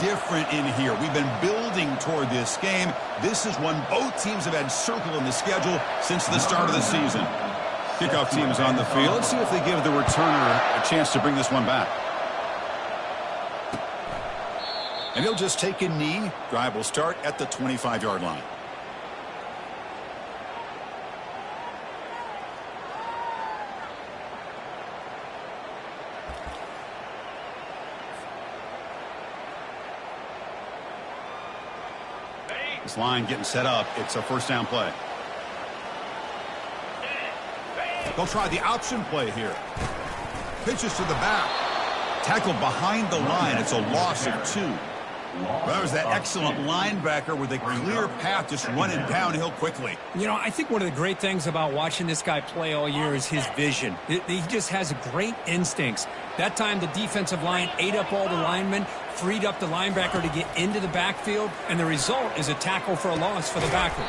different in here. We've been building toward this game. This is one both teams have had circled in the schedule since the start of the season. Kickoff team is on the field. Let's see if they give the returner a chance to bring this one back. And he'll just take a knee. Drive will start at the 25-yard line. This line getting set up. It's a first down play. They'll try the option play here. Pitches to the back. Tackled behind the line. It's a loss of 2. Well, that was that excellent linebacker with a clear path just running downhill quickly. You know, I think one of the great things about watching this guy play all year is his vision. He just has great instincts. That time the defensive line ate up all the linemen, freed up the linebacker to get into the backfield, and the result is a tackle for a loss for the backer.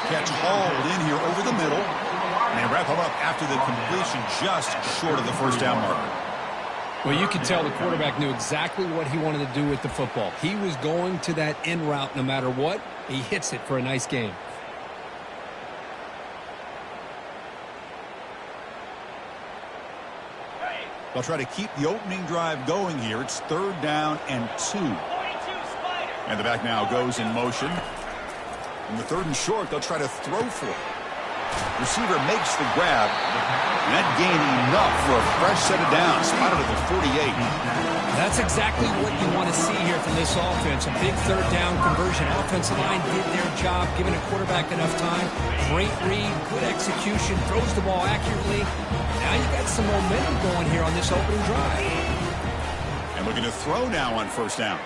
Catch hauled in here over the middle, and they wrap him up after the completion just short of the first down marker. Well, you can tell the quarterback knew exactly what he wanted to do with the football. He was going to that in route no matter what. He hits it for a nice gain. They'll try to keep the opening drive going here. It's 3rd down and 2. And the back now goes in motion. In the 3rd and short, they'll try to throw for it. Receiver makes the grab. And that gain enough for a fresh set of downs. Spotted at the 48. That's exactly what you want to see here from this offense. A big 3rd down conversion. Offensive line did their job, giving a quarterback enough time. Great read, good execution, throws the ball accurately. Now you got some momentum going here on this opening drive. And looking to throw now on 1st down.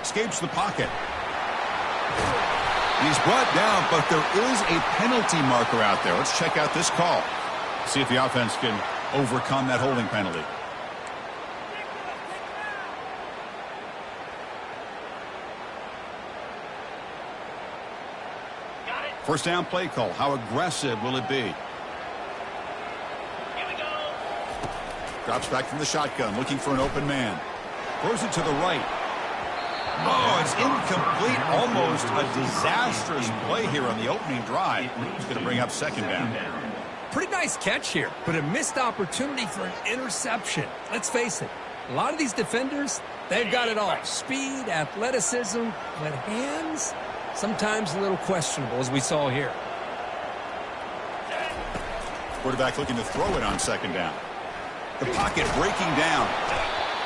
Escapes the pocket. He's brought down, but there is a penalty marker out there. Let's check out this call. See if the offense can overcome that holding penalty. First down play call. How aggressive will it be? Here we go. Drops back from the shotgun, looking for an open man. Throws it to the right. Oh, it's incomplete. Almost a disastrous play here on the opening drive. It's going to bring up 2nd down. Pretty nice catch here, but a missed opportunity for an interception. Let's face it, a lot of these defenders, they've got it all. Speed, athleticism, but hands, sometimes a little questionable, as we saw here. Quarterback looking to throw it on 2nd down. The pocket breaking down.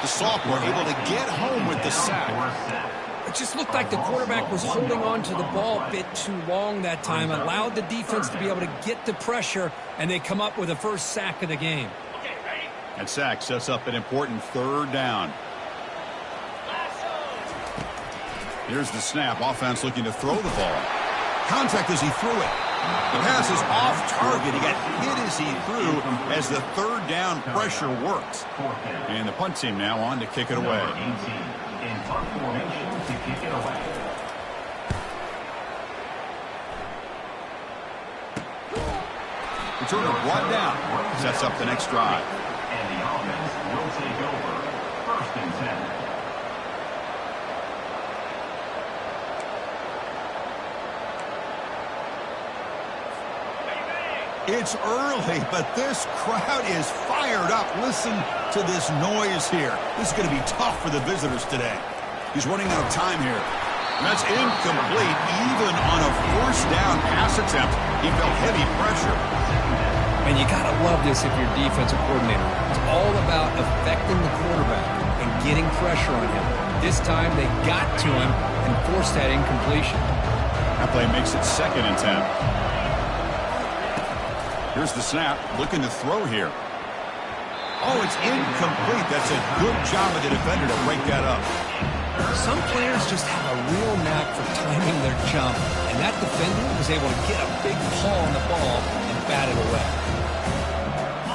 The sophomore able to get home with the sack. It just looked like the quarterback was holding on to the ball a bit too long that time, allowed the defense to be able to get the pressure, and they come up with the first sack of the game. That sack sets up an important 3rd down. Here's the snap. Offense looking to throw the ball. Contact as he threw it. The pass is off target. He got hit as he threw as the 3rd down pressure works. And the punt team now on to kick it away. Returner brought down. Sets up the next drive. And the offense will take over 1st and 10. It's early, but this crowd is fired up. Listen to this noise here. This is going to be tough for the visitors today. He's running out of time here. And that's incomplete. Even on a 1st down pass attempt, he felt heavy pressure. And you got to love this if you're a defensive coordinator. It's all about affecting the quarterback and getting pressure on him. This time they got to him and forced that incompletion. That play makes it 2nd and 10. Here's the snap, looking to throw here. Oh, it's incomplete. That's a good job of the defender to break that up. Some players just have a real knack for timing their jump, and that defender was able to get a big paw on the ball and bat it away.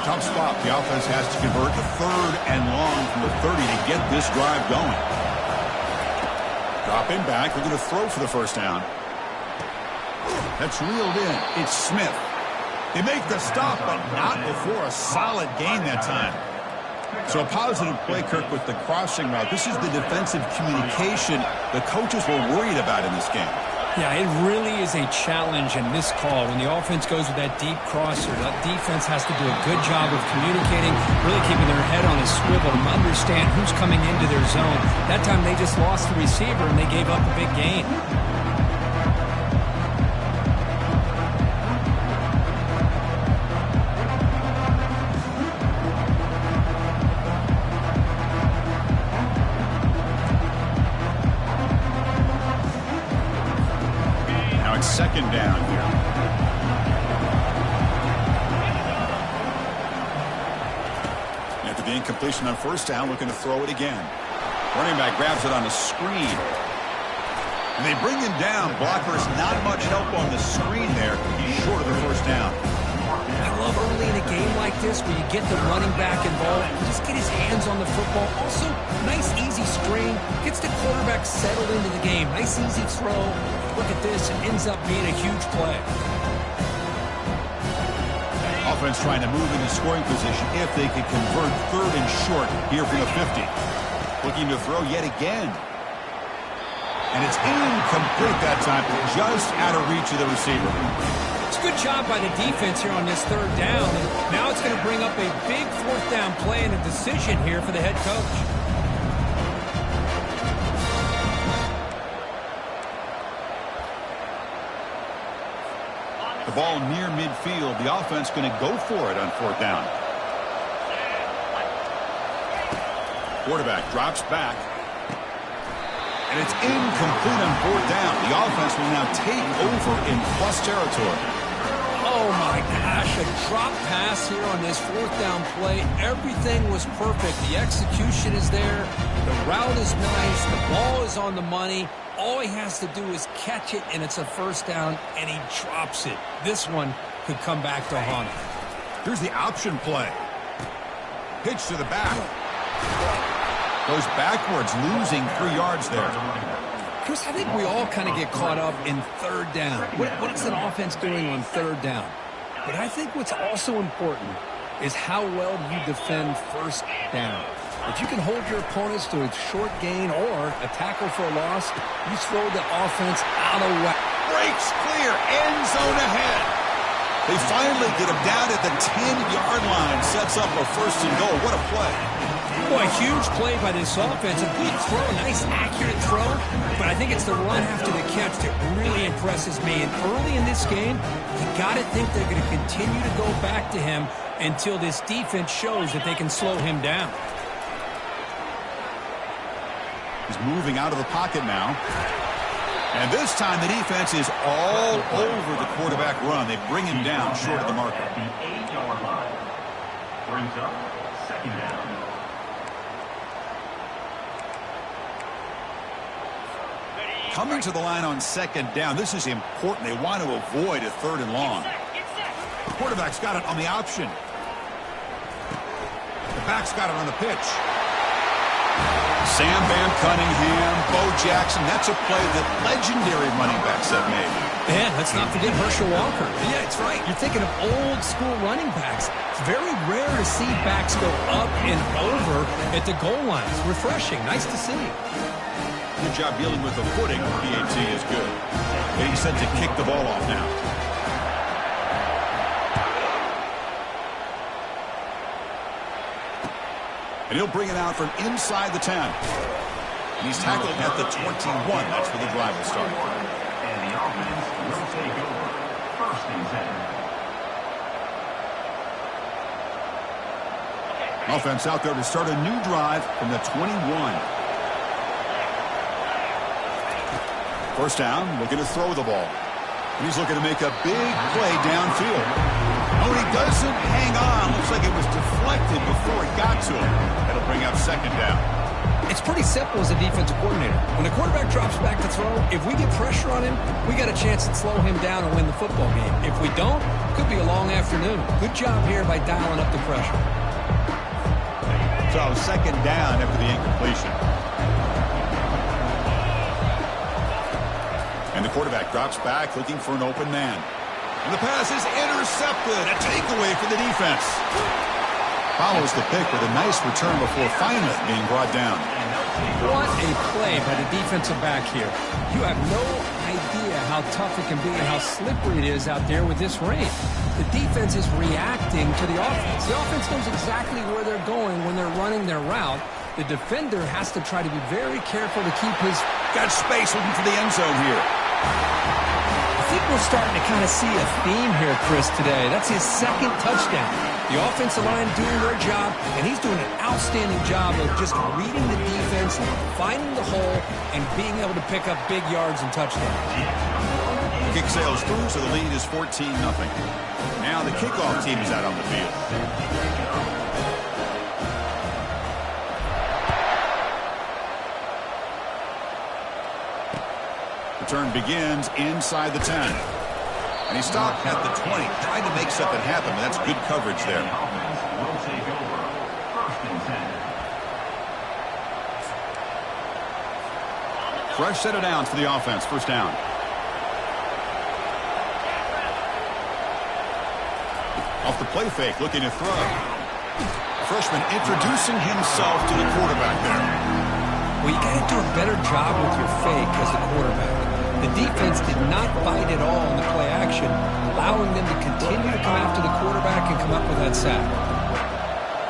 Tough spot. The offense has to convert the 3rd and long from the 30 to get this drive going. Dropping back. We're going to throw for the 1st down. That's reeled in. It's Smith. They make the stop, but not before a solid gain that time. So a positive play, Kirk, with the crossing route. This is the defensive communication the coaches were worried about in this game. Yeah, it really is a challenge in this call. When the offense goes with that deep crosser, that defense has to do a good job of communicating, really keeping their head on a swivel and understand who's coming into their zone. That time they just lost the receiver and they gave up a big gain. Second down here. After the incompletion on first down, looking to throw it again. Running back grabs it on a screen. And they bring him down. Blockers not much help on the screen there. He's short of the first down. I love early in a game like this where you get the running back involved. Just get his hands on the football. Also, nice easy screen. Gets the quarterback settled into the game. Nice easy throw. Look at this. It ends up being a huge play. Offense trying to move into scoring position if they could convert third and short here from the 50. Looking to throw yet again. And it's incomplete that time. Just out of reach of the receiver. It's a good job by the defense here on this third down. And now it's going to bring up a big fourth down play and a decision here for the head coach. The ball near midfield. The offense going to go for it on fourth down. Quarterback drops back. And it's incomplete on fourth down. The offense will now take over in plus territory. Oh, my gosh. A drop pass here on this fourth down play. Everything was perfect. The execution is there. The route is nice. The ball is on the money. All he has to do is catch it, and it's a first down, and he drops it. This one could come back to haunt him. Here's the option play. Pitch to the back. Goes backwards, losing 3 yards there. Chris, I think we all kind of get caught up in third down. What is an offense doing on third down? But I think what's also important is how well you defend first down. If you can hold your opponents to a short gain or a tackle for a loss, you throw the offense out of whack. Breaks clear, end zone ahead. They finally get him down at the 10-yard line. Sets up a first and goal. What a play. Boy, a huge play by this offense. A good throw, a nice accurate throw. But I think it's the run after the catch that really impresses me. And early in this game, you got to think they're going to continue to go back to him until this defense shows that they can slow him down. He's moving out of the pocket now. And this time the defense is all over the quarterback run. They bring him down short of the marker. At the 8-yard line. Brings up second down. Coming to the line on second down. This is important. They want to avoid a third and long. Quarterback's got it on the option. The back's got it on the pitch. Sam Van Cunningham, Bo Jackson. That's a play that legendary running backs have made. Yeah, let's not forget Herschel Walker. Yeah, it's right. You're thinking of old school running backs. It's very rare to see backs go up and over at the goal line. It's refreshing. Nice to see. Good job dealing with the footing. PAT is good. And he's set to kick the ball off now. And he'll bring it out from inside the 10. And he's tackled at the 21. That's where the drive will start. And the offense will take over. First and 10. Offense out there to start a new drive from the 21. First down, looking to throw the ball. And he's looking to make a big play downfield. Oh, and he doesn't hang on. Looks like it was deflected before it got to him. That'll bring up second down. It's pretty simple as a defensive coordinator. When the quarterback drops back to throw, if we get pressure on him, we got a chance to slow him down and win the football game. If we don't, it could be a long afternoon. Good job here by dialing up the pressure. So second down after the incompletion. And the quarterback drops back looking for an open man. And the pass is intercepted. A takeaway for the defense. Follows the pick with a nice return before finally being brought down. What a play by the defensive back here. You have no idea how tough it can be and how slippery it is out there with this rain. The defense is reacting to the offense. The offense knows exactly where they're going when they're running their route. The defender has to try to be very careful to keep his... Got space looking for the end zone here. I think we're starting to kind of see a theme here, Chris, today. That's his second touchdown. The offensive line doing their job, and he's doing an outstanding job of just reading the defense, finding the hole, and being able to pick up big yards and touchdowns. Kick sails through, so the lead is 14-0. Now the kickoff team is out on the field. Return begins inside the 10. And he stopped at the 20, trying to make something happen. That's good coverage there. Will take over. First and 10. Fresh set of downs for the offense. First down. Off the play fake, looking to throw. Freshman introducing himself to the quarterback there. Well, you got to do a better job with your fake as the quarterback. The defense did not bite at all in the play action, allowing them to continue to come after the quarterback and come up with that sack.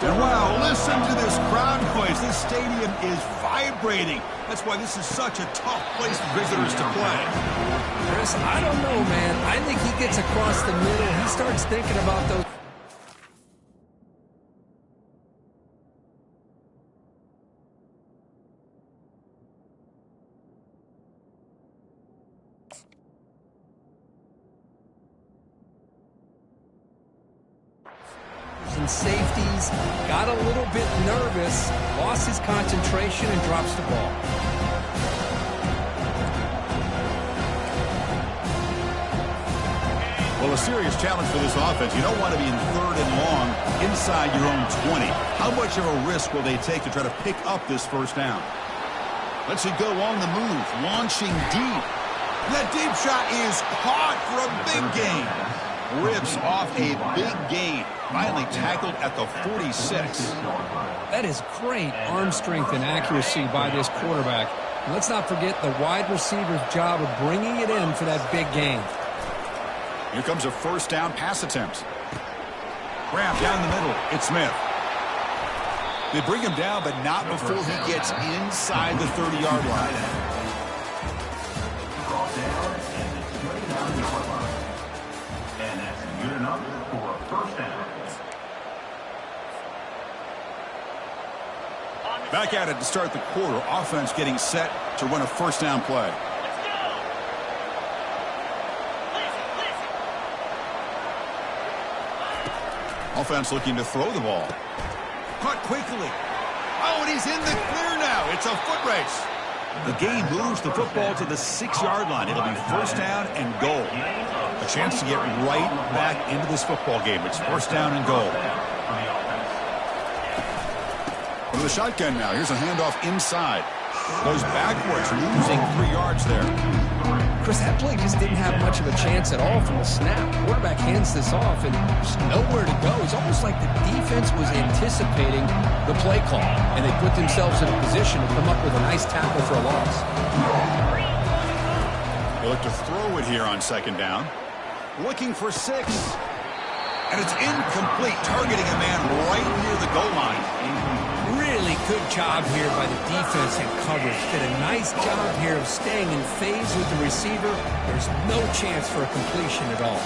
And wow, listen to this crowd noise. This stadium is vibrating. That's why this is such a tough place for visitors to play. Chris, I don't know, man. I think he gets across the middle. He starts thinking about those. And safeties, got a little bit nervous, lost his concentration, and drops the ball. Well, a serious challenge for this offense. You don't want to be in third and long inside your own 20. How much of a risk will they take to try to pick up this first down? Let's it go on the move, launching deep. That deep shot is caught for a big gain. Rips off a big gain. Finally tackled at the 46. That is great arm strength and accuracy by this quarterback. And let's not forget the wide receiver's job of bringing it in for that big gain. Here comes a first down pass attempt. Grab down the middle. It's Smith. They bring him down, but not before he gets inside the 30-yard line. Brought down and it's 29-yard line. And that's good enough for a first down. Back at it to start the quarter. Offense getting set to run a first down play. Offense looking to throw the ball. Caught quickly. Oh, and he's in the clear now. It's a foot race. The game moves the football to the 6-yard line. It'll be first down and goal. A chance to get right back into this football game. It's first down and goal. From the shotgun now. Here's a handoff inside. Goes backwards, losing 3 yards there. Chris, that play just didn't have much of a chance at all from the snap. Quarterback hands this off and there's nowhere to go. It's almost like the defense was anticipating the play call, and they put themselves in a position to come up with a nice tackle for a loss. They look to throw it here on second down. Looking for 6. And it's incomplete, targeting a man right near the goal line. Really good job here by the defense and coverage. Did a nice job here of staying in phase with the receiver. There's no chance for a completion at all.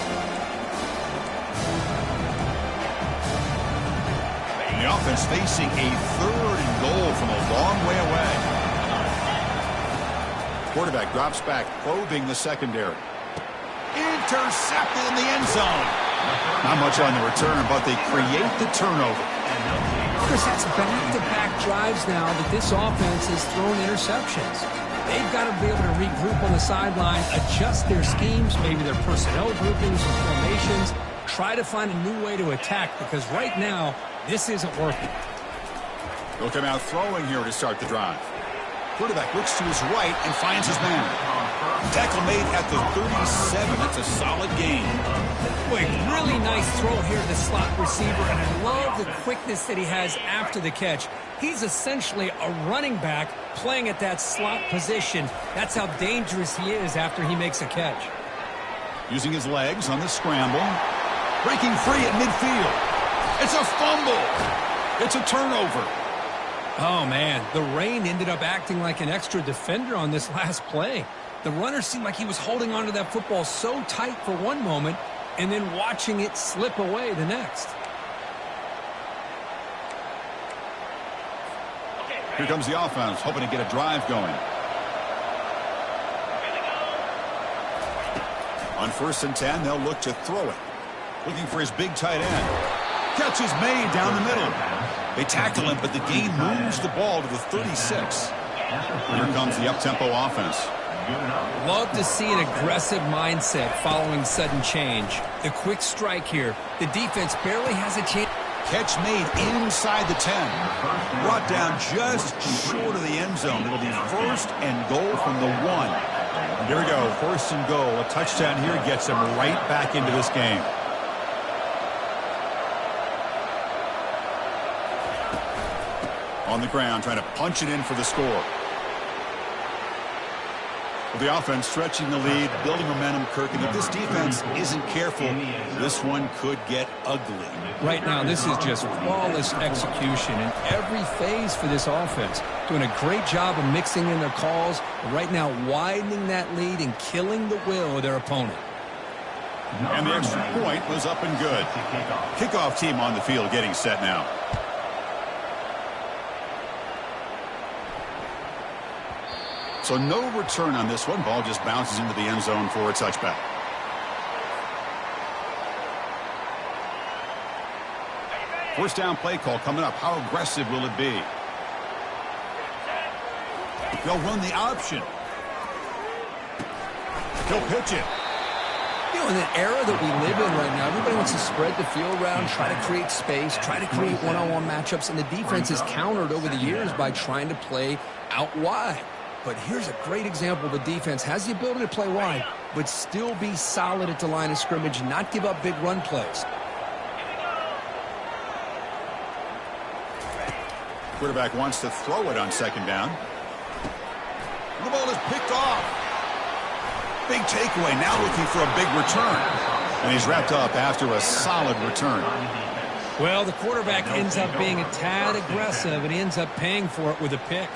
And the offense facing a third and goal from a long way away. Quarterback drops back, probing the secondary. Intercepted in the end zone. Not much on the return, but they create the turnover. Chris, it's back-to-back drives now that this offense has thrown interceptions. They've got to be able to regroup on the sideline, adjust their schemes, maybe their personnel groupings and formations, try to find a new way to attack, because right now, this isn't working. They'll come out throwing here to start the drive. Quarterback looks to his right and finds his man. Tackle made at the 37. That's a solid gain. Quick, really nice throw here to the slot receiver, and I love the quickness that he has after the catch. He's essentially a running back playing at that slot position. That's how dangerous he is after he makes a catch. Using his legs on the scramble. Breaking free at midfield. It's a fumble. It's a turnover. Oh, man, the rain ended up acting like an extra defender on this last play. The runner seemed like he was holding onto that football so tight for one moment and then watching it slip away the next. Here comes the offense, hoping to get a drive going. On 1st and 10, they'll look to throw it. Looking for his big tight end. Catch is made down the middle. They tackle him, but the gain moves the ball to the 36. Here comes the up-tempo offense. Love to see an aggressive mindset following sudden change. The quick strike here. The defense barely has a chance. Catch made inside the 10. Brought down just short of the end zone. It'll be 1st and goal from the 1. Here we go, 1st and goal. A touchdown here gets them right back into this game. On the ground, trying to punch it in for the score. Well, the offense stretching the lead, building momentum, Kirk. And if this defense isn't careful, this one could get ugly. Right now, this is just flawless execution in every phase for this offense. Doing a great job of mixing in their calls. Right now, widening that lead and killing the will of their opponent. And the extra point was up and good. Kickoff team on the field getting set now. So no return on this one. Ball just bounces into the end zone for a touchback. First down play call coming up. How aggressive will it be? They'll run the option. He'll pitch it. You know, in the era that we live in right now, everybody wants to spread the field around, try to create space, try to create one-on-one matchups, and the defense is countered over the years by trying to play out wide. But here's a great example. The defense has the ability to play wide, but still be solid at the line of scrimmage, not give up big run plays. Quarterback wants to throw it on 2nd down. The ball is picked off. Big takeaway, now looking for a big return. And he's wrapped up after a solid return. Well, the quarterback ends up being a tad aggressive, and he ends up paying for it with a pick.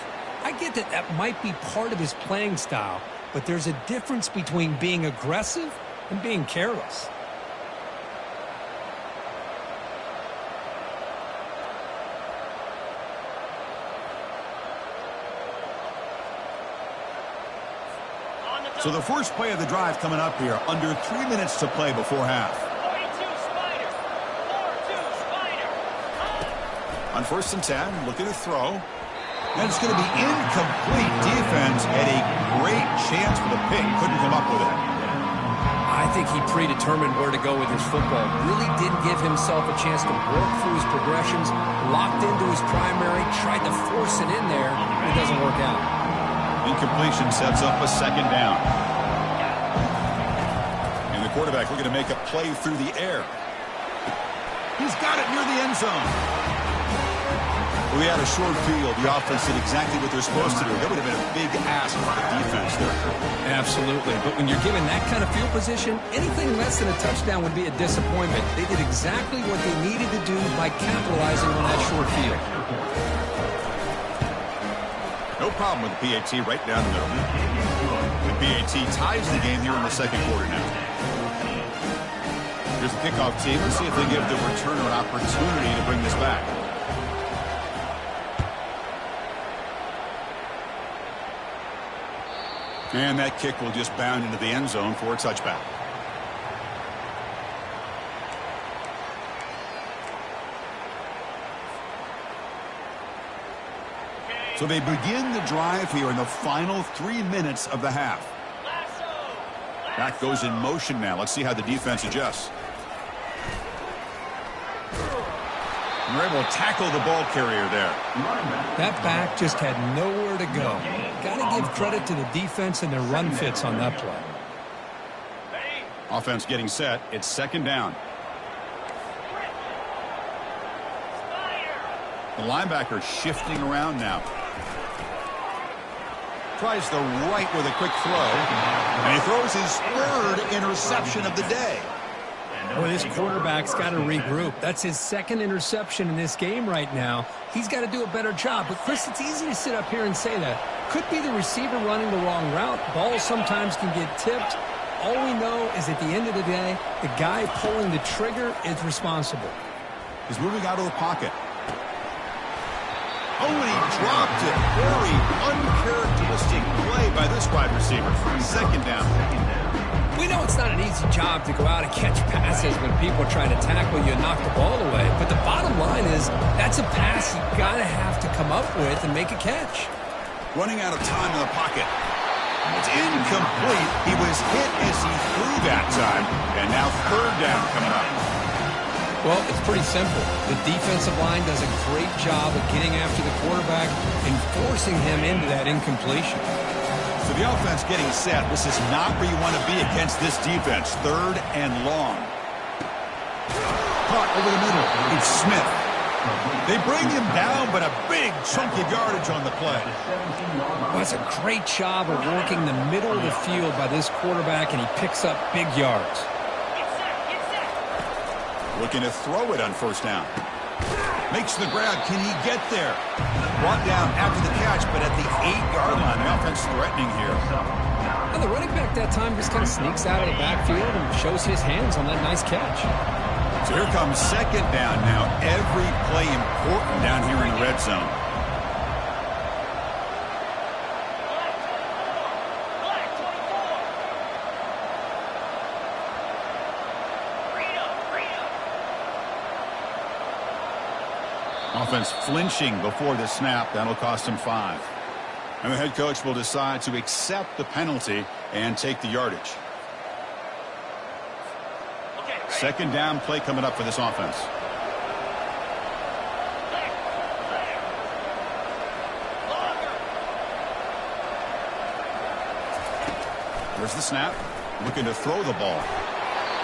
I get that that might be part of his playing style, but there's a difference between being aggressive and being careless. So the first play of the drive coming up here, under 3 minutes to play before half. On 1st and 10, looking to throw. And it's going to be incomplete. Defense had a great chance for the pick. Couldn't come up with it. I think he predetermined where to go with his football. Really didn't give himself a chance to work through his progressions. Locked into his primary. Tried to force it in there. It doesn't work out. Incompletion sets up a 2nd down. And the quarterback looking to make a play through the air. He's got it near the end zone. We had a short field. The offense did exactly what they're supposed to do. That would have been a big ask for the defense there. Absolutely. But when you're given that kind of field position, anything less than a touchdown would be a disappointment. They did exactly what they needed to do by capitalizing on that short field. No problem with the PAT right down the middle. The PAT ties the game here in the 2nd quarter now. Here's the kickoff team. Let's see if they give the returner an opportunity to bring this back. And that kick will just bound into the end zone for a touchback. So they begin the drive here in the final 3 minutes of the half. Back goes in motion now. Let's see how the defense adjusts. And they're able to tackle the ball carrier there. That back just had nowhere to go. Got to give credit to the defense and their run fits on that play. Offense getting set. It's second down. The linebacker shifting around now. Tries the right with a quick throw. And he throws his third interception of the day. Boy, this quarterback's got to regroup. That's his second interception in this game right now. He's got to do a better job. But, Chris, it's easy to sit up here and say that. Could be the receiver running the wrong route. Balls sometimes can get tipped. All we know is at the end of the day, the guy pulling the trigger is responsible. He's moving out of the pocket. Oh, and he dropped it. Very uncharacteristic play by this wide receiver. Second down. We know it's not an easy job to go out and catch passes when people are trying to tackle you and knock the ball away. But the bottom line is that's a pass you got to have to come up with and make a catch. Running out of time in the pocket. It's incomplete. He was hit as he threw that time. And now third down coming up. Well, it's pretty simple. The defensive line does a great job of getting after the quarterback and forcing him into that incompletion. So the offense getting set. This is not where you want to be against this defense. Third and long. Caught over the middle. It's Smith. They bring him down, but a big chunk of yardage on the play. Well, that's a great job of working the middle of the field by this quarterback, and he picks up big yards. Looking to throw it on first down. Makes the grab. Can he get there? Brought down after the catch, but at the 8-yard line. The offense threatening here. Well, the running back that time just kind of sneaks out of the backfield and shows his hands on that nice catch. So here comes second down now. Every play important down here in the red zone. Offense flinching before the snap. That'll cost him 5. And the head coach will decide to accept the penalty and take the yardage. Second down play coming up for this offense. There's the snap. Looking to throw the ball.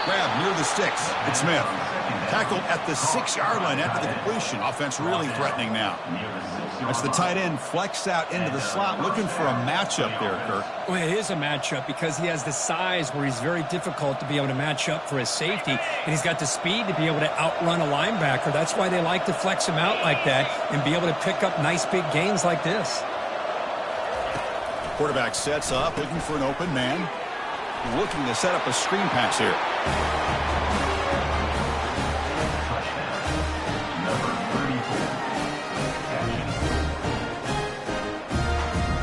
Grab near the sticks. It's Smith. Tackled at the 6-yard line after the completion. Offense really threatening now. That's the tight end flexed out into the slot, looking for a matchup there, Kirk. Well, it is a matchup because he has the size where he's very difficult to be able to match up for his safety, and he's got the speed to be able to outrun a linebacker. That's why they like to flex him out like that and be able to pick up nice big gains like this. Quarterback sets up, looking for an open man. Looking to set up a screen pass here.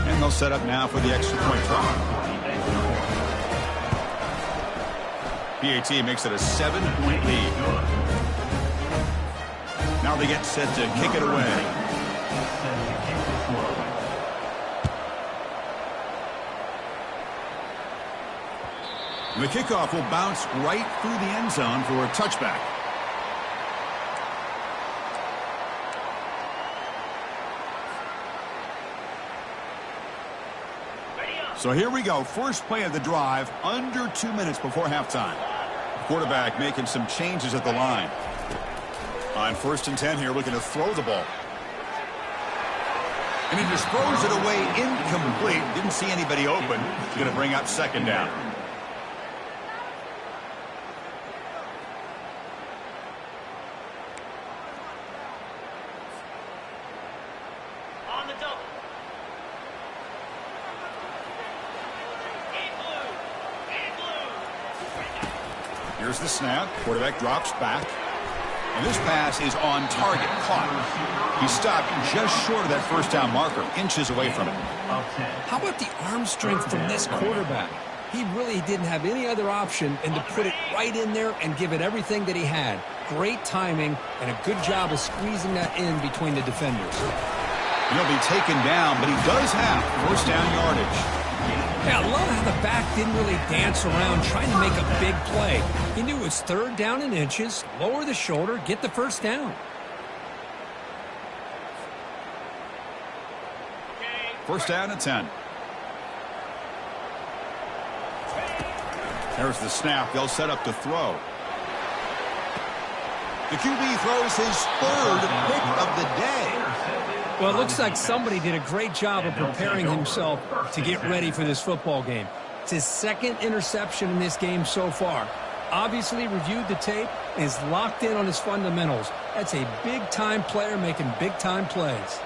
And they'll set up now for the extra point try. PAT makes it a 7-point lead. Now they get set to kick it away. The kickoff will bounce right through the end zone for a touchback. So here we go. First play of the drive, under 2 minutes before halftime. Quarterback making some changes at the line. On 1st and 10 here, looking to throw the ball. And he just throws it away incomplete. Didn't see anybody open. He's going to bring up second down. Here's the snap. Quarterback drops back. And this pass is on target. Caught. He stopped just short of that first down marker. Inches away from it. How about the arm strength from this quarterback? He really didn't have any other option than to put it right in there and give it everything that he had. Great timing and a good job of squeezing that in between the defenders. He'll be taken down, but he does have first down yardage. Yeah, I love how the back didn't really dance around trying to make a big play. He knew it was third down in inches, lower the shoulder, get the first down. First down and 10. There's the snap. They'll set up to throw. The QB throws his third pick of the day. Well, it looks like somebody did a great job of preparing himself to get ready for this football game. It's his second interception in this game so far. Obviously reviewed the tape and is locked in on his fundamentals. That's a big-time player making big-time plays.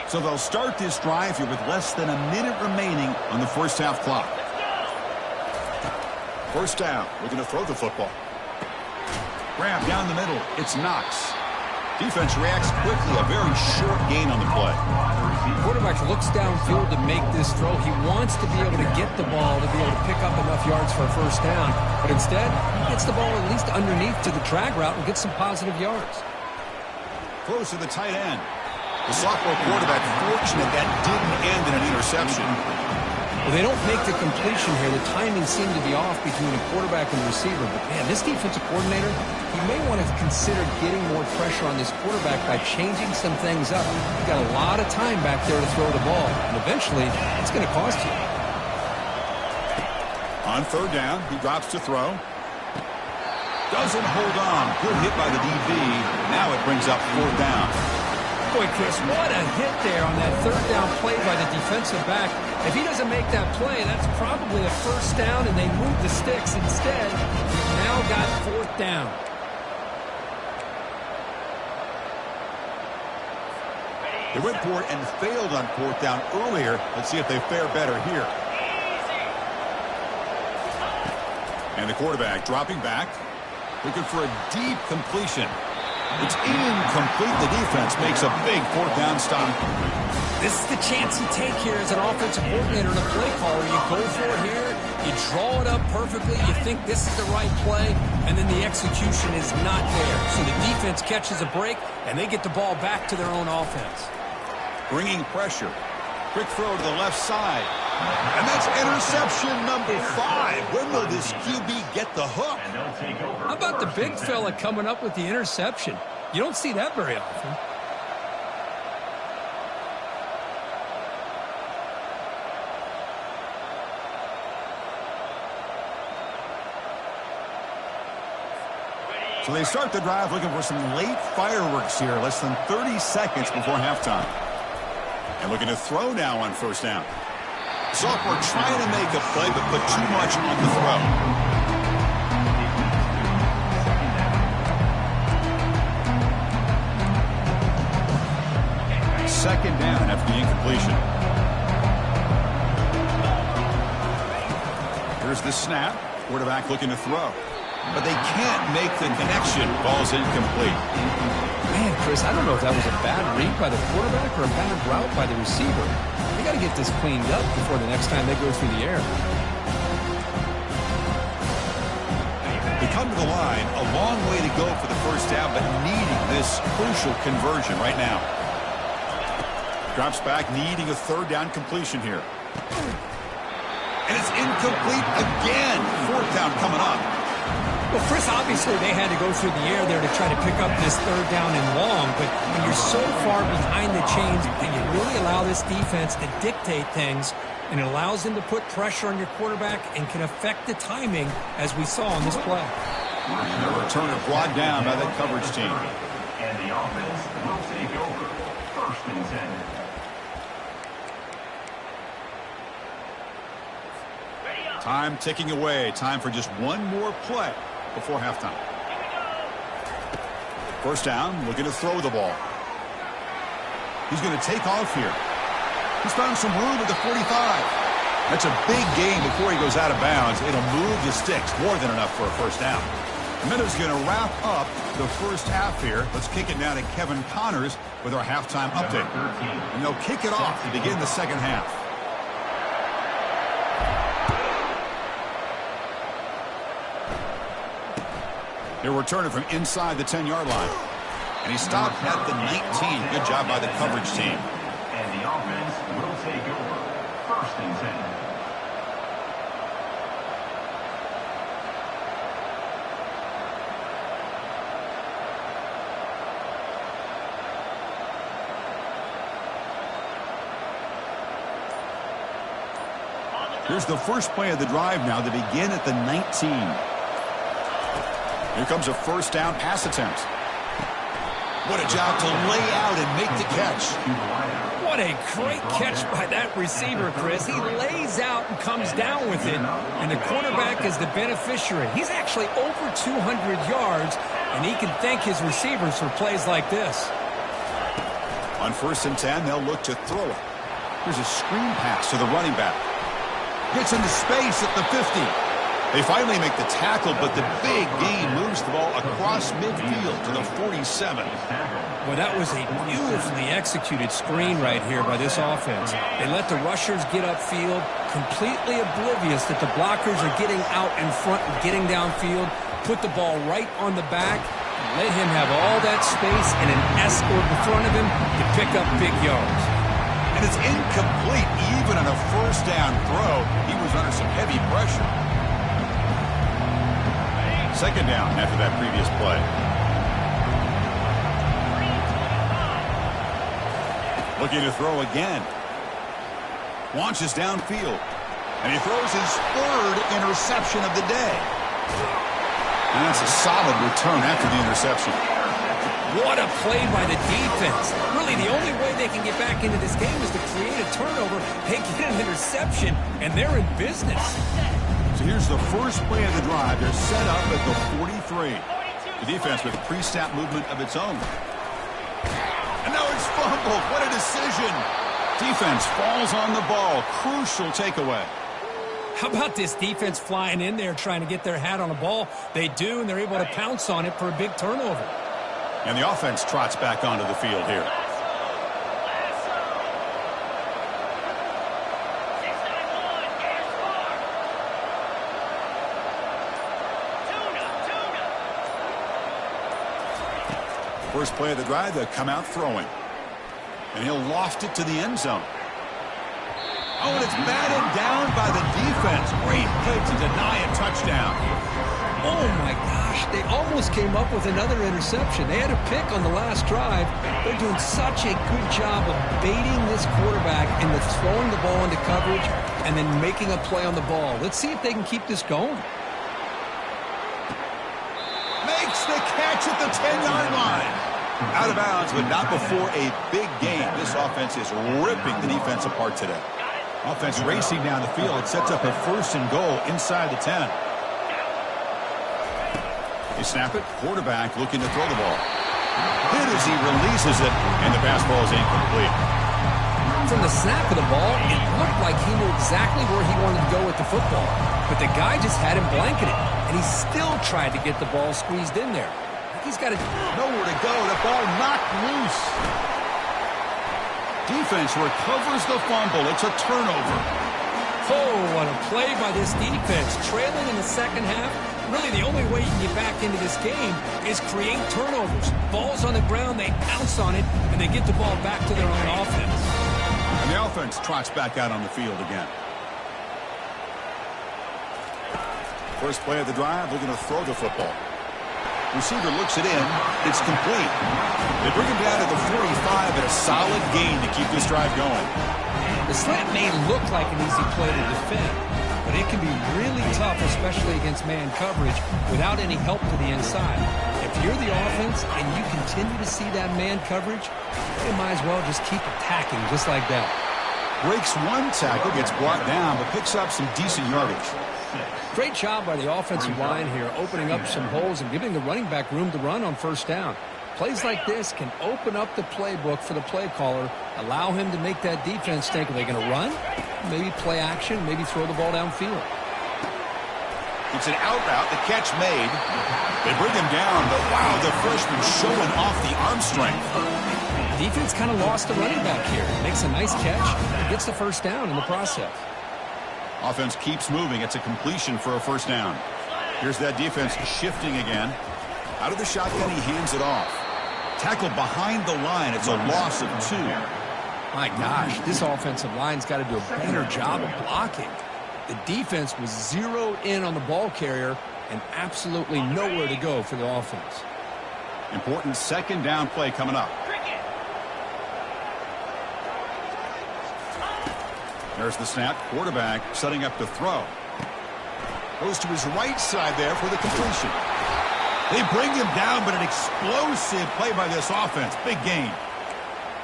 So they'll start this drive here with less than a minute remaining on the first half clock. First down. Looking to throw the football. Grab down the middle. It's Knox. Defense reacts quickly. A very short gain on the play. Quarterback looks downfield to make this throw. He wants to be able to get the ball to be able to pick up enough yards for a first down. But instead, he gets the ball at least underneath to the drag route and gets some positive yards. Close to the tight end. The sophomore quarterback fortunate that didn't end in an interception. Well, they don't make the completion here. The timing seemed to be off between a quarterback and the receiver. But, man, this defensive coordinator, he may want to consider getting more pressure on this quarterback by changing some things up. You've got a lot of time back there to throw the ball. And eventually, it's going to cost you. On third down, he drops to throw. Doesn't hold on. Good hit by the DB. Now it brings up fourth down. Boy, Chris, what a hit there on that third down play by the defensive back. If he doesn't make that play, that's probably a first down, and they move the sticks instead. We've now got fourth down. They went for it and failed on fourth down earlier. Let's see if they fare better here. And the quarterback dropping back, looking for a deep completion. It's incomplete. The defense makes a big fourth down stop. This is the chance you take here as an offensive coordinator and a play caller. You go for it here, you draw it up perfectly, you think this is the right play, and then the execution is not there. So the defense catches a break, and they get the ball back to their own offense. Bringing pressure. Quick throw to the left side. And that's interception number 5. When will this QB get the hook? How about the big fella coming up with the interception? You don't see that very often. So they start the drive looking for some late fireworks here. Less than 30 seconds before halftime. And looking to throw now on first down. Sophomore trying to make a play, but put too much on the throw. Second down after the incompletion. Here's the snap. Quarterback looking to throw. But they can't make the connection. Ball's incomplete. Man, Chris, I don't know if that was a bad read by the quarterback or a bad route by the receiver. They got to get this cleaned up before the next time they go through the air. They come to the line, a long way to go for the first down, but needing this crucial conversion right now. Drops back, needing a third down completion here. And it's incomplete again. Fourth down coming up. Well, Chris, obviously they had to go through the air there to try to pick up this third down and long, but when you're so far behind the chains and you really allow this defense to dictate things, and it allows them to put pressure on your quarterback and can affect the timing, as we saw on this play. And the returner brought down by that coverage team. And the offense will take over. First and 10. Time ticking away. Time for just one more play before halftime. First down, looking to throw the ball. He's going to take off here. He's found some room at the 45. That's a big gain before he goes out of bounds. It'll move the sticks, more than enough for a first down. Minnows going to wrap up the first half here. Let's kick it now to Kevin Connors with our halftime update. And they'll kick it off to begin the second half. He'll return it from inside the 10-yard line. And he stopped at the 19. Good job by the coverage team. And the offense will take over. First and 10. Here's the first play of the drive now to begin at the 19. Here comes a first down pass attempt. What a job to lay out and make the catch. What a great catch by that receiver, Chris. He lays out and comes down with it, and the quarterback is the beneficiary. He's actually over 200 yards, and he can thank his receivers for plays like this. On 1st and 10, they'll look to throw it. Here's a screen pass to the running back. Gets into space at the 50. They finally make the tackle, but the big gain moves the ball across midfield to the 47. Well, that was a beautifully executed screen right here by this offense. They let the rushers get upfield, completely oblivious that the blockers are getting out in front and getting downfield, put the ball right on the back, let him have all that space and an escort in front of him to pick up big yards. And it's incomplete even on a first down throw. He was under some heavy pressure. Second down after that previous play. Looking to throw again. Launches downfield. And he throws his 3rd interception of the day. And that's a solid return after the interception. What a play by the defense. Really, the only way they can get back into this game is to create a turnover. They get an interception, and they're in business. So here's the first play of the drive. They're set up at the 43. The defense with pre-snap movement of its own. And now it's fumbled. What a decision. Defense falls on the ball. Crucial takeaway. How about this defense flying in there trying to get their hat on the ball? They do, and they're able to pounce on it for a big turnover. And the offense trots back onto the field here. First play of the drive, they'll come out throwing. And he'll loft it to the end zone. Oh, and it's batted down by the defense. Great play to deny a touchdown. Oh, my gosh. They almost came up with another interception. They had a pick on the last drive. They're doing such a good job of baiting this quarterback into throwing the ball into coverage and then making a play on the ball. Let's see if they can keep this going. Makes the catch at the 10-yard line. Out of bounds, but not before a big game. This offense is ripping the defense apart today. Offense racing down the field. It sets up a 1st and goal inside the 10. They snap it. Quarterback looking to throw the ball. Hit as he releases it, and the pass ball is incomplete. From the snap of the ball, it looked like he knew exactly where he wanted to go with the football. But the guy just had him blanketed, and he still tried to get the ball squeezed in there. He's got nowhere to go. The ball knocked loose. Defense recovers the fumble. It's a turnover. Oh, what a play by this defense. Trailing in the second half. Really, the only way you can get back into this game is create turnovers. Ball's on the ground, they pounce on it, and they get the ball back to their own offense. And the offense trots back out on the field again. First play of the drive, looking to throw the football. Receiver looks it in. It's complete. They bring him down to the 45 at a solid gain to keep this drive going. The slant may look like an easy play to defend, but it can be really tough, especially against man coverage, without any help to the inside. If you're the offense and you continue to see that man coverage, you might as well just keep attacking just like that. Breaks one tackle, gets brought down, but picks up some decent yardage. Great job by the offensive line here, opening up some holes and giving the running back room to run on 1st down. Plays like this can open up the playbook for the play caller, allow him to make that defense think, are they going to run? Maybe play action, maybe throw the ball downfield. It's an out route, the catch made. They bring him down, but wow, the freshman showing off the arm strength. Defense kind of lost the running back here. Makes a nice catch, gets the 1st down in the process. Offense keeps moving. It's a completion for a 1st down. Here's that defense shifting again. Out of the shotgun, he hands it off. Tackled behind the line. It's a loss of 2. My gosh, this offensive line's got to do a better job of blocking. The defense was zeroed in on the ball carrier and absolutely nowhere to go for the offense. Important 2nd down play coming up. There's the snap. Quarterback setting up to throw. Goes to his right side there for the completion. They bring him down, but an explosive play by this offense. Big gain.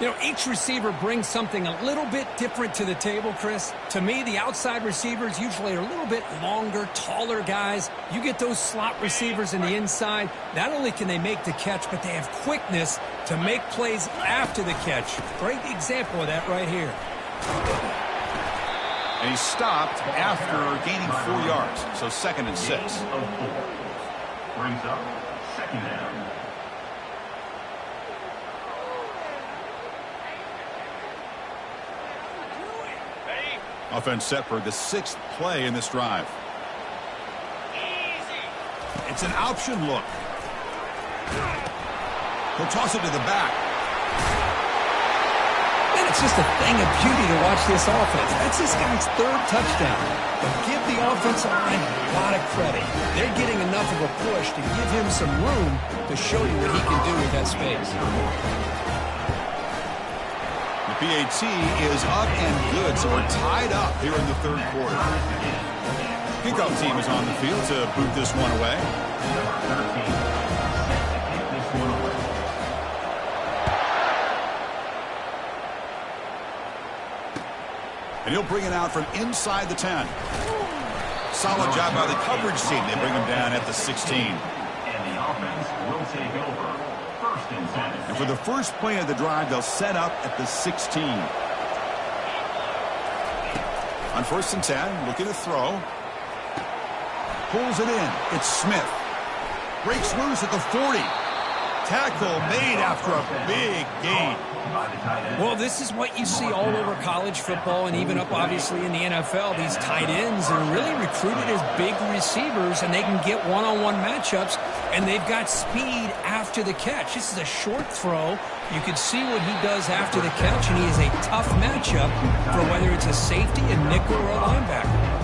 You know, each receiver brings something a little bit different to the table, Chris. To me, the outside receivers usually are a little bit longer, taller guys. You get those slot receivers in the inside, not only can they make the catch, but they have quickness to make plays after the catch. Great example of that right here. And he stopped after gaining 4 yards, so 2nd and 6. Brings up 2nd down. Offense set for the 6th play in this drive. It's an option look. He'll toss it to the back. And it's just a thing of beauty to watch this offense. That's this guy's 3rd touchdown. But give the offensive line a lot of credit. They're getting enough of a push to give him some room to show you what he can do with that space. The PAT is up and good, so we're tied up here in the 3rd quarter. Kickoff team is on the field to boot this one away. Number 13, set to kick this one away. And he'll bring it out from inside the 10. Solid job by the coverage team. They bring him down at the 16. And the offense will take over. 1st and 10. And for the first play of the drive, they'll set up at the 16. On 1st and 10, looking to throw. Pulls it in. It's Smith. Breaks loose at the 40. Tackle made after a big gain. Well, this is what you see all over college football and even up, obviously, in the NFL. These tight ends are really recruited as big receivers, and they can get one-on-one matchups, and they've got speed after the catch. This is a short throw. You can see what he does after the catch, and he is a tough matchup for whether it's a safety, a nickel, or a linebacker.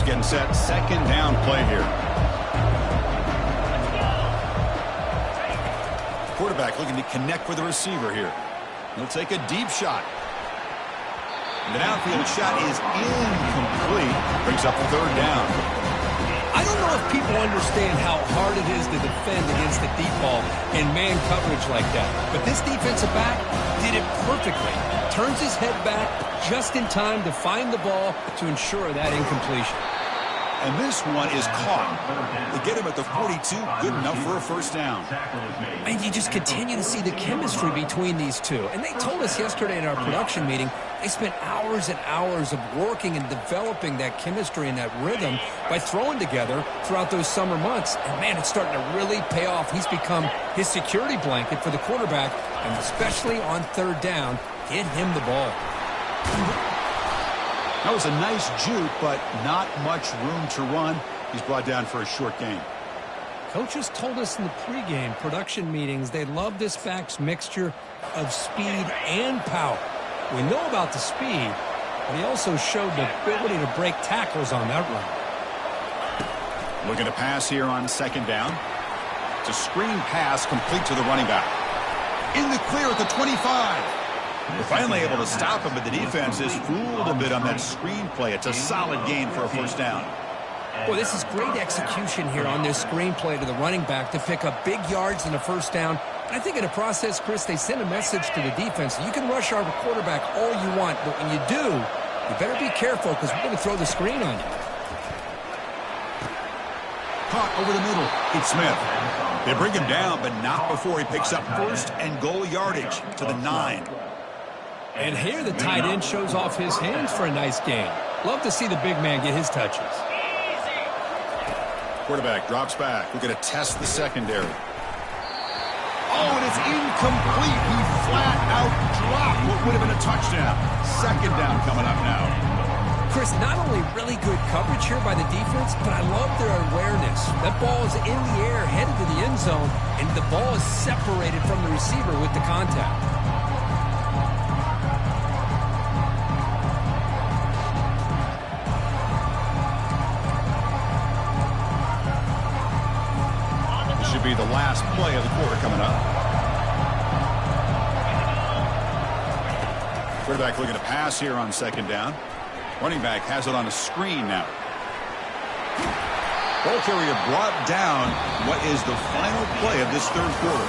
Getting set, 2nd down play here. Quarterback looking to connect with the receiver here. He'll take a deep shot. The downfield shot is incomplete. Brings up 3rd down. I don't know if people understand how hard it is to defend against the deep ball in man coverage like that. But this defensive back did it perfectly. Turns his head back just in time to find the ball to ensure that incompletion. And this one is caught. They get him at the 42, good enough for a 1st down. And you just continue to see the chemistry between these two. And they told us yesterday in our production meeting, they spent hours and hours of working and developing that chemistry and that rhythm by throwing together throughout those summer months. And, man, it's starting to really pay off. He's become his security blanket for the quarterback, and especially on 3rd down, get him the ball. That was a nice juke, but not much room to run. He's brought down for a short gain. Coaches told us in the pregame production meetings they love this back's mixture of speed and power. We know about the speed, but he also showed the ability to break tackles on that run. Looking to pass here on 2nd down. It's a screen pass complete to the running back. In the clear at the 25. We're finally able to stop him, but the defense is fooled a bit on that screenplay. It's a solid gain for a 1st down. Well, this is great execution here on this screenplay to the running back to pick up big yards in a 1st down. I think in the process, Chris, they send a message to the defense. You can rush our quarterback all you want, but when you do, you better be careful because we're going to throw the screen on you. Caught over the middle. It's Smith. They bring him down, but not before he picks up 1st and goal yardage to the 9. And here the tight end shows off his hands for a nice gain. Love to see the big man get his touches. Quarterback drops back. We're going to test the secondary. Oh, and it's incomplete. He flat out dropped what would have been a touchdown. 2nd down coming up now. Chris, not only really good coverage here by the defense, but I love their awareness. That ball is in the air, headed to the end zone, and the ball is separated from the receiver with the contact. be the last play of the quarter coming up. Quarterback looking to pass here on second down. Running back has it on a screen now. Ball carrier brought down. What is the final play of this third quarter?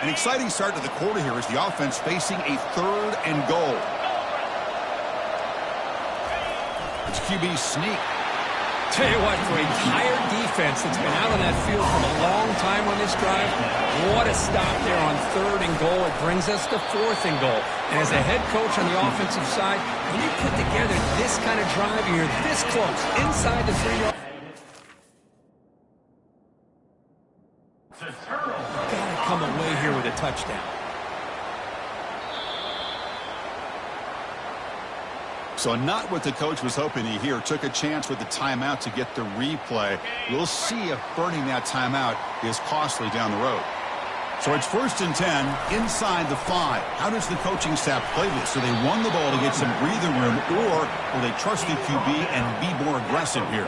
An exciting start to the quarter here as the offense facing a 3rd and goal. It's QB sneak. Tell you what, for a tired defense that's been out on that field for a long time on this drive, what a stop there on 3rd and goal. It brings us to 4th and goal. And as a head coach on the offensive side, when you put together this kind of drive here, this close, inside the 3-yard, gotta come away here with a touchdown. So not what the coach was hoping to hear. Took a chance with the timeout to get the replay. We'll see if burning that timeout is costly down the road. So it's 1st and 10 inside the 5. How does the coaching staff play this? So they run the ball to get some breathing room, or will they trust the QB and be more aggressive here?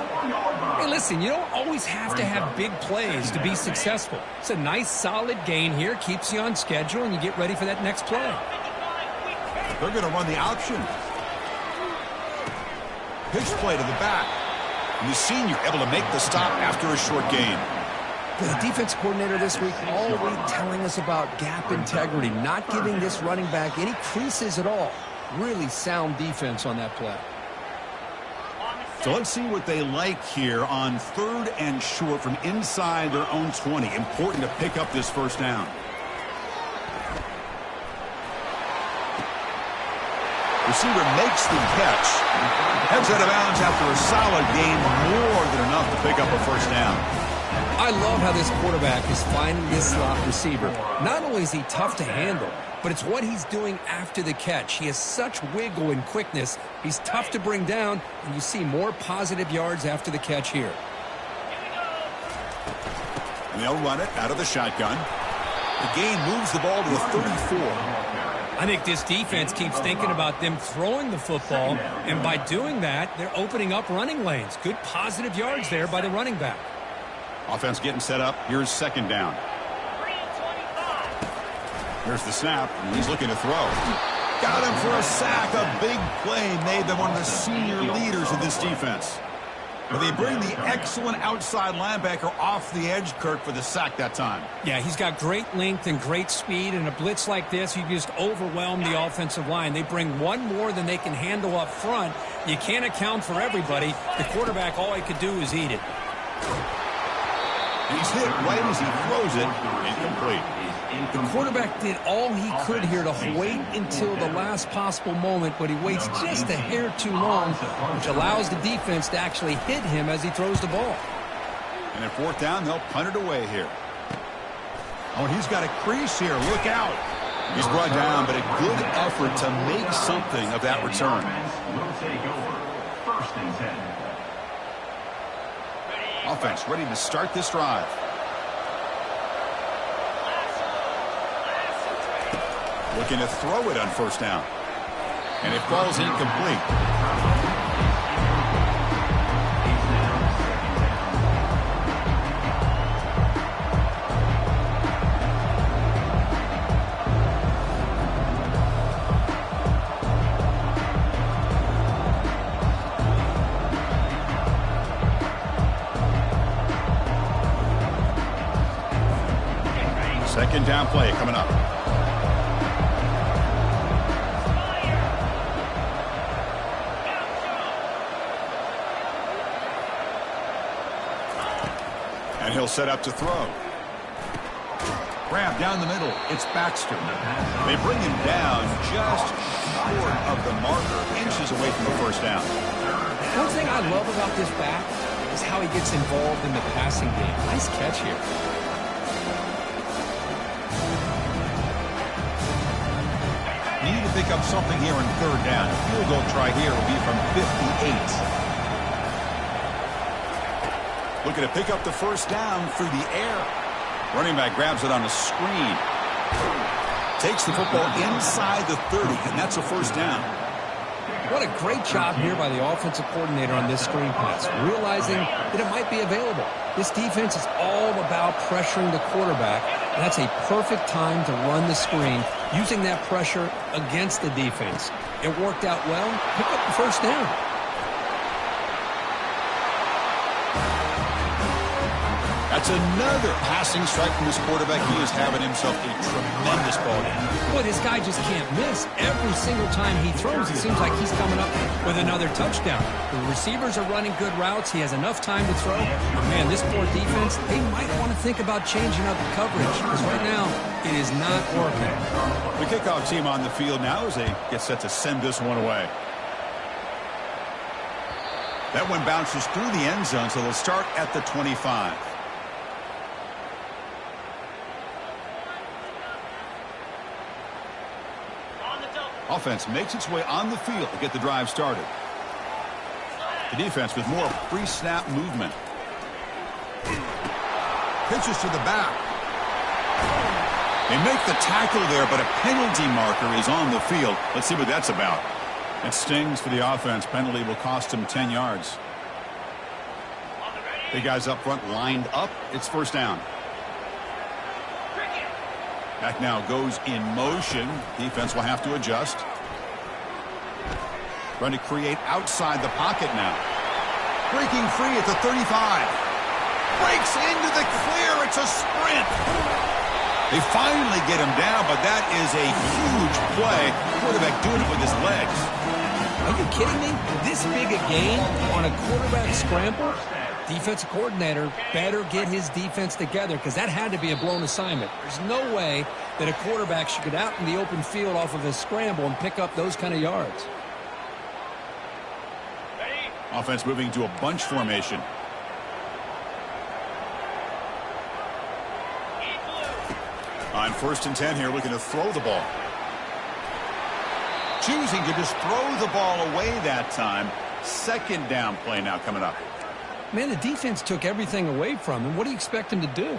Hey, listen, you don't always have to have big plays to be successful. It's a nice, solid gain here. Keeps you on schedule, and you get ready for that next play. They're going to run the option. Pitch play to the back. And the senior able to make the stop after a short gain. The defense coordinator this week always telling us about gap integrity, not giving this running back any creases at all. Really sound defense on that play. So let's see what they like here on 3rd and short from inside their own 20. Important to pick up this first down. Receiver makes the catch. Heads out of bounds after a solid gain, more than enough to pick up a first down. I love how this quarterback is finding this slot receiver. Not only is he tough to handle, but it's what he's doing after the catch. He has such wiggle and quickness. He's tough to bring down, and you see more positive yards after the catch here. And they'll run it out of the shotgun. The gain moves the ball to the 34. I think this defense keeps thinking about them throwing the football, and by doing that, they're opening up running lanes. Good positive yards there by the running back. Offense getting set up. Here's second down. Here's the snap, and he's looking to throw. Got him for a sack. A big play made them one of the senior leaders of this defense. But they bring the excellent outside linebacker off the edge, Kirk, for the sack that time. Yeah, he's got great length and great speed. And a blitz like this, you just overwhelm the offensive line. They bring one more than they can handle up front. You can't account for everybody. The quarterback, all he could do is eat it. He's hit right as he throws it. Incomplete. The quarterback did all he could here to wait until the last possible moment, but he waits just a hair too long, which allows the defense to actually hit him as he throws the ball. And at 4th down, they'll punt it away here. Oh, and he's got a crease here. Look out. He's brought down, but a good effort to make something of that return. Will take over. 1st and 10. Offense ready to start this drive. Looking to throw it on 1st down. And it falls incomplete. Second down play coming up. And he'll set up to throw. Grab down the middle. It's Baxter. They bring him down just short of the marker, inches away from the first down. One thing I love about this back is how he gets involved in the passing game. Nice catch here. Need to pick up something here on 3rd down. A field goal try here will be from 58. Looking to pick up the first down through the air. Running back grabs it on a screen. Takes the football inside the 30, and that's a first down. What a great job here by the offensive coordinator on this screen pass, realizing that it might be available. This defense is all about pressuring the quarterback, and that's a perfect time to run the screen, using that pressure against the defense. It worked out well. Pick up the first down. That's another passing strike from this quarterback. He is having himself a tremendous ball game. Boy, this guy just can't miss. Every single time he throws, it seems like he's coming up with another touchdown. The receivers are running good routes. He has enough time to throw. But, man, this poor defense, they might want to think about changing up the coverage because right now it is not working. The kickoff team on the field now as they get set to send this one away. That one bounces through the end zone, so they'll start at the 25. Offense makes its way on the field to get the drive started. The defense with more pre-snap movement. Pitches to the back. They make the tackle there, but a penalty marker is on the field. Let's see what that's about. It stings for the offense. Penalty will cost him 10 yards. The guys up front lined up. It's first down. Back now goes in motion. Defense will have to adjust. Trying to create outside the pocket now. Breaking free at the 35. Breaks into the clear. It's a sprint. They finally get him down, but that is a huge play. Quarterback doing it with his legs. Are you kidding me? This big a gain on a quarterback scramble? Defensive coordinator better get his defense together because that had to be a blown assignment. There's no way that a quarterback should get out in the open field off of a scramble and pick up those kind of yards. Offense moving to a bunch formation. On 1st and 10 here, looking to throw the ball. Choosing to just throw the ball away that time. Second down play now coming up. Man, the defense took everything away from him. What do you expect him to do?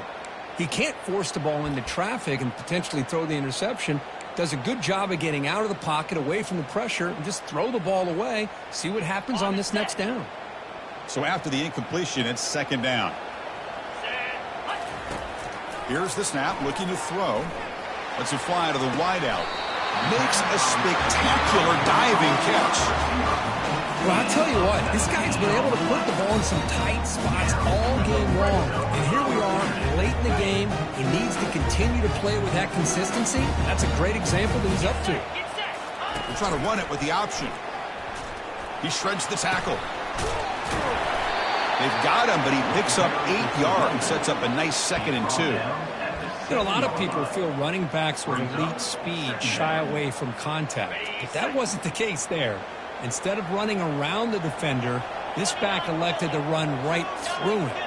He can't force the ball into traffic and potentially throw the interception. Does a good job of getting out of the pocket, away from the pressure, and just throw the ball away. See what happens on this next down. So after the incompletion, it's second down. Here's the snap, looking to throw. Lets it fly to the wideout. Makes a spectacular diving catch. Well, I'll tell you what, this guy's been able to put the ball in some tight spots all game long. And here we are, late in the game. He needs to continue to play with that consistency. That's a great example that he's up to. They're trying to run it with the option. He shreds the tackle. They've got him, but he picks up 8 yards and sets up a nice 2nd and 2. You know, a lot of people feel running backs with elite speed shy away from contact. But that wasn't the case there. Instead of running around the defender, this back elected to run right through him.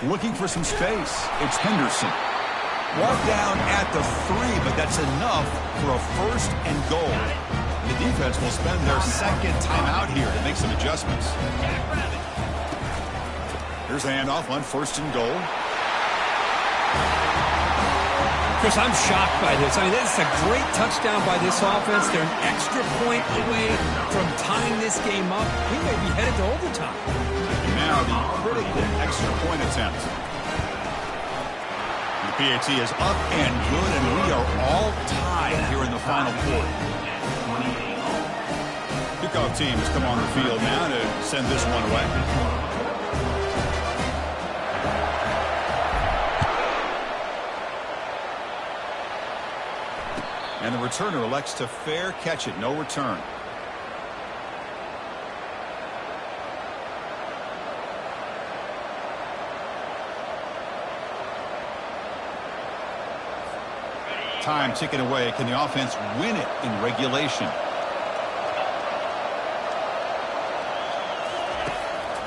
Looking for some space. It's Henderson. Walk down at the 3, but that's enough for a 1st and goal. The defense will spend their second timeout here to make some adjustments. Here's the handoff on 1st and goal. Chris, I'm shocked by this. I mean, this is a great touchdown by this offense. They're an extra point away from tying this game up. We may be headed to overtime. And now the critical extra point attempt. The PAT is up and good, and we are all tied here in the final quarter. Kickoff team has come on the field now to send this one away. And the returner elects to fair catch it. No return. Time ticking away. Can the offense win it in regulation?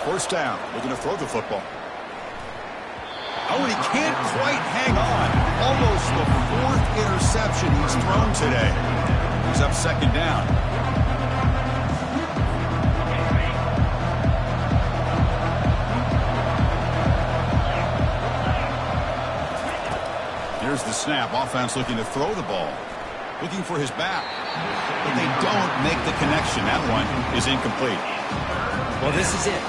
First down, looking to throw the football. Oh, and he can't quite hang on. Almost the 4th interception he's thrown today. He's up second down. Here's the snap. Offense looking to throw the ball. Looking for his back. But they don't make the connection. That one is incomplete. Well, this is it.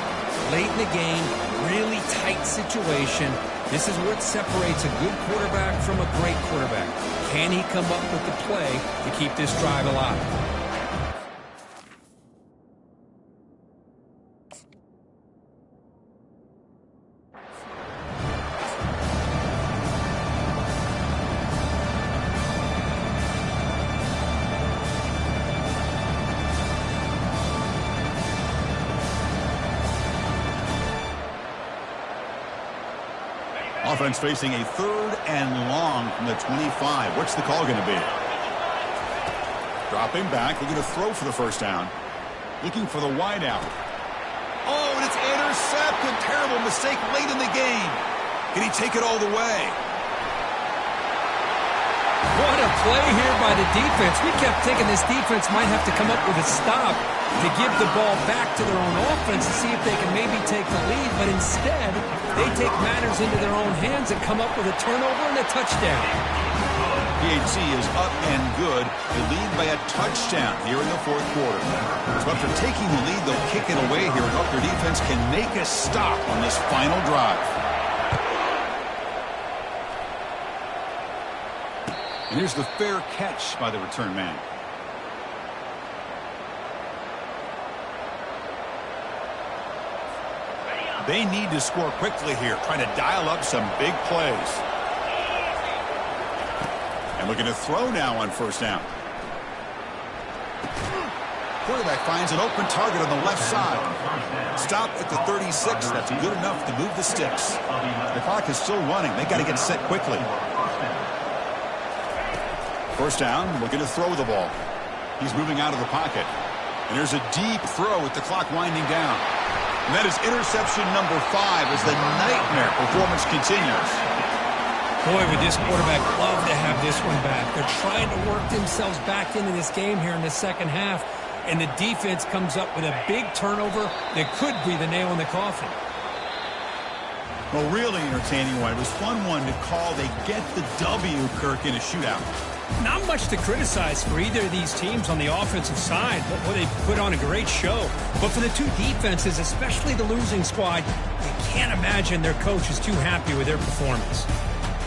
Late in the game, really tight situation. This is what separates a good quarterback from a great quarterback. Can he come up with the play to keep this drive alive? Offense facing a 3rd and long from the 25. What's the call going to be? Dropping back, looking to throw for the first down. Looking for the wide out. Oh, and it's intercepted. Terrible mistake late in the game. Can he take it all the way? What a play here by the defense. We kept thinking this defense might have to come up with a stop to give the ball back to their own offense and see if they can maybe take the lead. But instead, they take matters into their own hands and come up with a turnover and a touchdown. PHC is up and good. They lead by a touchdown here in the 4th quarter. So after taking the lead, they'll kick it away here and hope their defense can make a stop on this final drive. And here's the fair catch by the return man. They need to score quickly here, trying to dial up some big plays. And looking to throw now on first down. Quarterback finds an open target on the left side. Stop at the 36. That's good enough to move the sticks. The clock is still running. They got to get set quickly. First down, looking to throw the ball. He's moving out of the pocket. And there's a deep throw with the clock winding down. And that is interception number 5 as the nightmare performance continues. Boy, would this quarterback love to have this one back. They're trying to work themselves back into this game here in the second half. And the defense comes up with a big turnover that could be the nail in the coffin. Well, really entertaining one. It was fun one to call. They get the W, Kirk, in a shootout. Not much to criticize for either of these teams on the offensive side. But they put on a great show. But for the two defenses, especially the losing squad, you can't imagine their coach is too happy with their performance.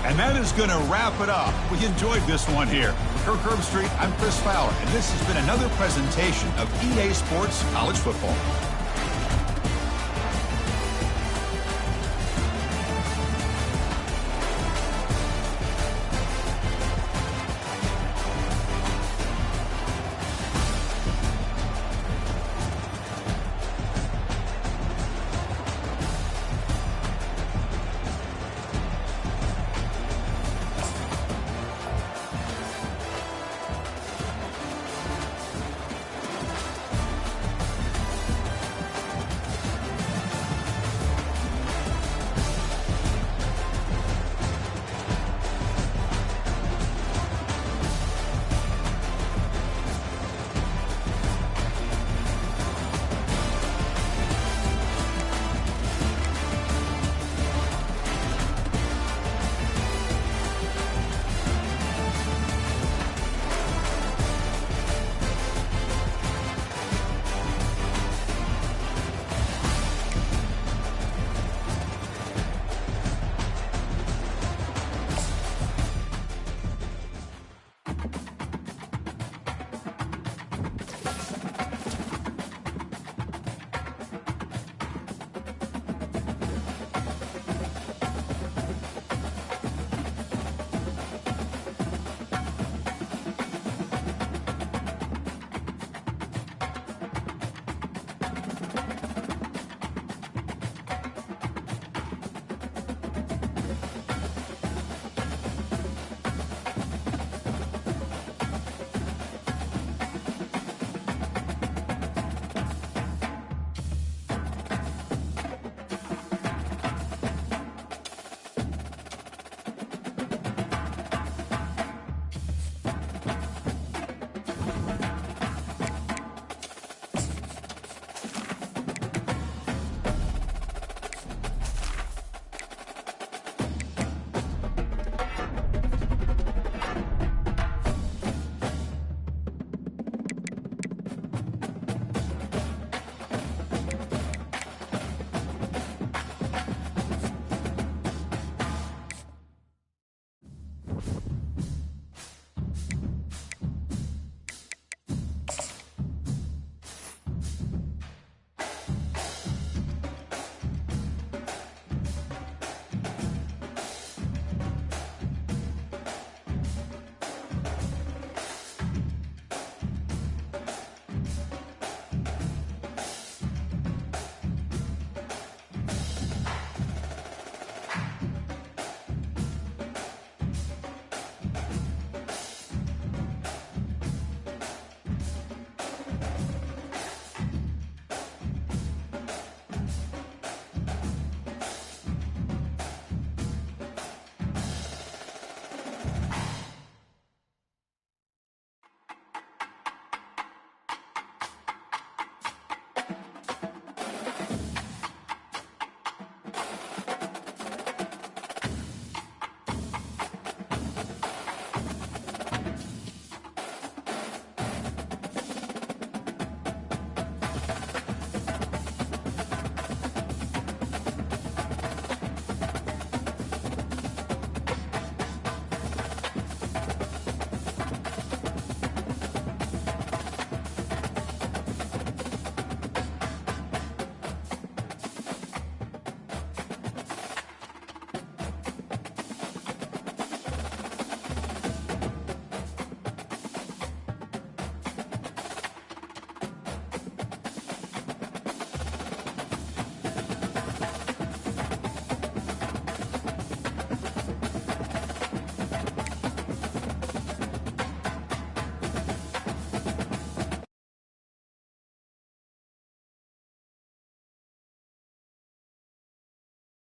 And that is going to wrap it up. We enjoyed this one here. For Kirk Herbstreit, I'm Chris Fowler, and this has been another presentation of EA Sports College Football.